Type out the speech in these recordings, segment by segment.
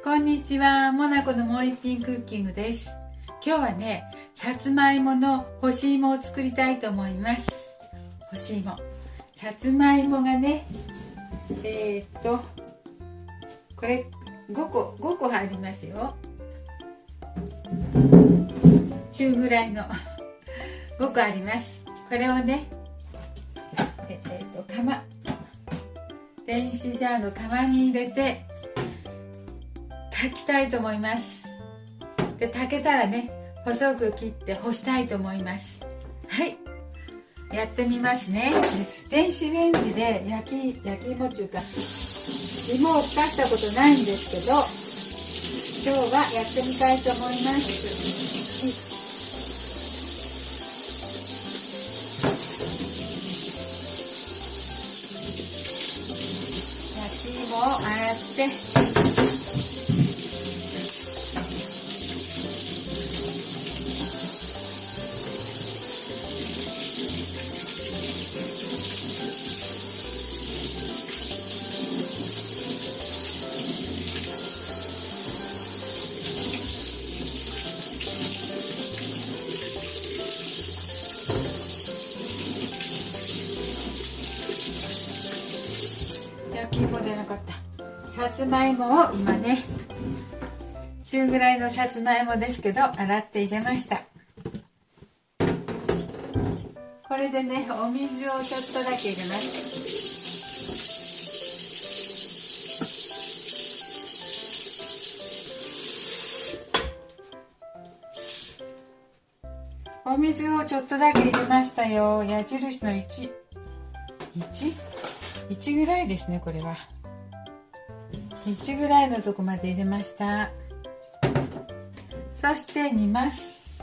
こんにちは、モナコのもう一品クッキングです。今日はね、さつまいもの干し芋を作りたいと思います。干し芋、さつまいもがね、これ5個入りますよ。中ぐらいの5個あります。これをね、電子ジャーの釜に入れて炊きたいと思います。で、炊けたらね、細く切って干したいと思います。はい、やってみますね。電子レンジで焼き芋中か芋を浸したことないんですけど、今日はやってみたいと思います。を洗って焼き芋でなかった。さつまいもを今ね、中ぐらいのさつまいもですけど洗って入れました。これでね、お水をちょっとだけ入れます。お水をちょっとだけ入れましたよ。矢印の1ぐらいですね。これは1ぐらいのとこまで入れました。そして煮ます。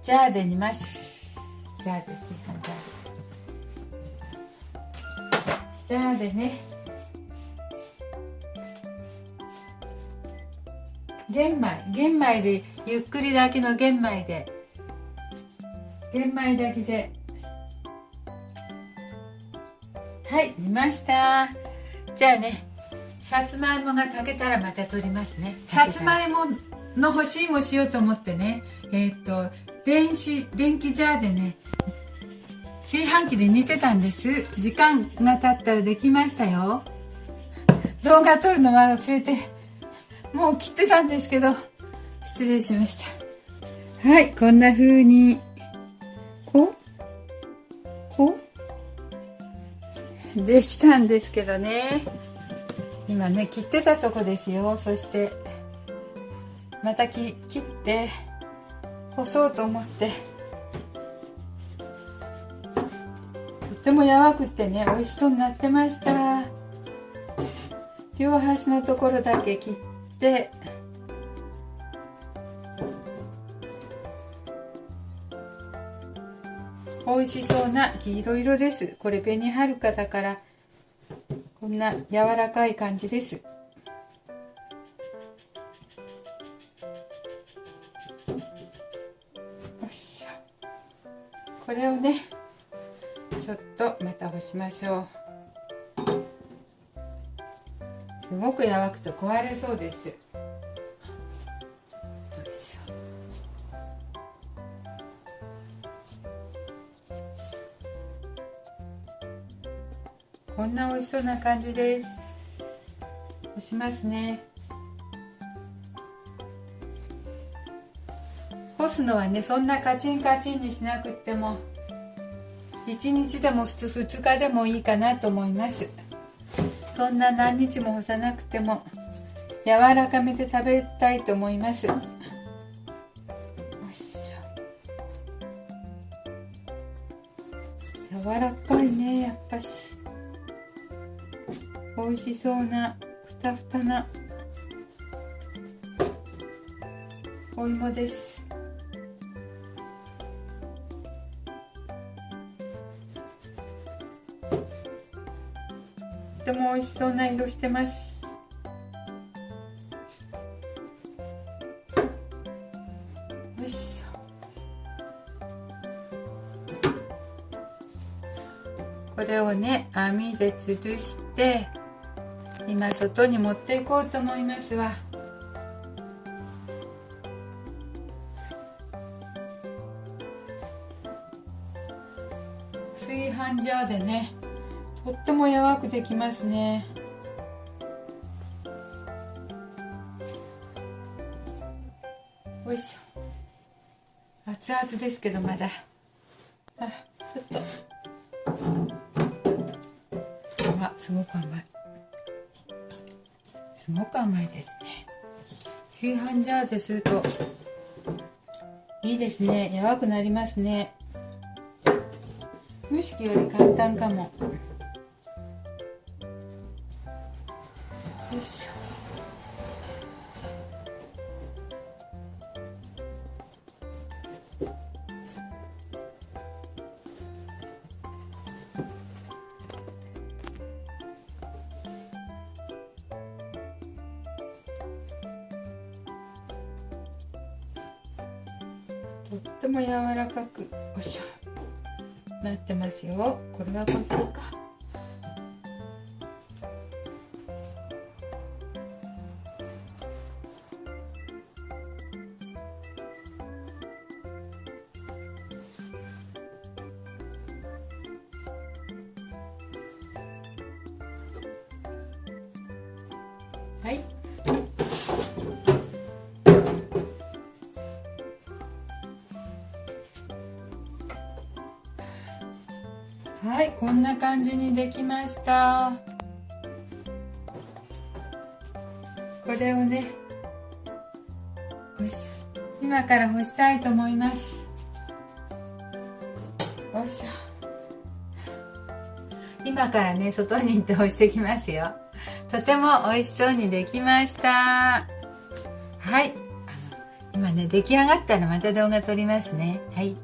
ジャーで煮ます。ジャーでね、玄米でゆっくり炊きの玄米炊きで、はい、煮ました。じゃあね、さつまいもが炊けたらまた取りますね。さつまいもの干し芋しようと思ってね、電気ジャーでね、炊飯器で煮てたんです。時間が経ったらできましたよ。動画撮るのは忘れてもう切ってたんですけど、失礼しました。はい、こんな風にこうできたんですけどね、今ね切ってたとこですよ。そしてまた切って干そうと思って、とっても柔らくてね、美味しそうになってました。両端のところだけ切って、美味しそうな黄色色です。これ紅はるかだからこんな柔らかい感じです。よいしょ。これをね、ちょっとまた干しましょう。すごく柔らくと壊れそうです。よいしょ。こんな美味しそうな感じです。干しますね。干すのはね、そんなカチンカチンにしなくっても、1日でも2日でもいいかなと思います。そんな何日も干さなくても柔らかめで食べたいと思います。よいしょ。柔らかいね、やっぱし。美味しそうなふたふたなお芋です。とても美味しそうな色してます。よいしょ。これをね、網で吊るして今外に持っていこうと思いますわ。炊飯ジャーでね、とっても柔らくできますね。よいしょ。熱々ですけどまだちょっとすごく甘い。すごく甘いですね。炊飯ジャーでするといいですね。柔らくなりますね。蒸し器より簡単かも。よいしょ。とっても柔らかく、よいしょ、なってますよ。これはこうか。はい。はい、こんな感じにできました。これをね、よいしょ、今から干したいと思います。よいしょ。今からね、外に行って干してきますよ。とても美味しそうにできました。はい、今ね、出来上がったらまた動画撮りますね。はい。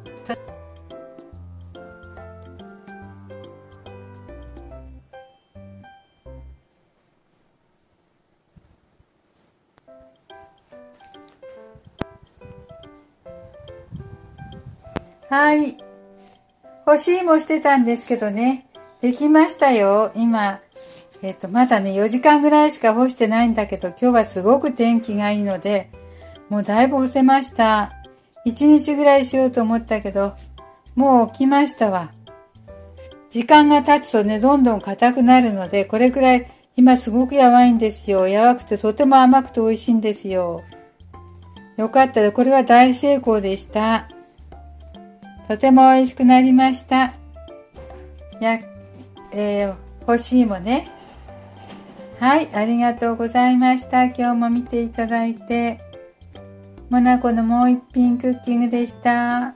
はい。干し芋してたんですけどね、できましたよ。今、まだね、4時間ぐらいしか干してないんだけど、今日はすごく天気がいいので、もうだいぶ干せました。1日ぐらいしようと思ったけど、もう起きましたわ。時間が経つとね、どんどん硬くなるので、これくらい今すごくやばいんですよ。柔らくてとても甘くて美味しいんですよ。よかったら、これは大成功でした。とても美味しくなりました。干し芋ね。はい、ありがとうございました。今日も見ていただいて。モナコのもう一品クッキングでした。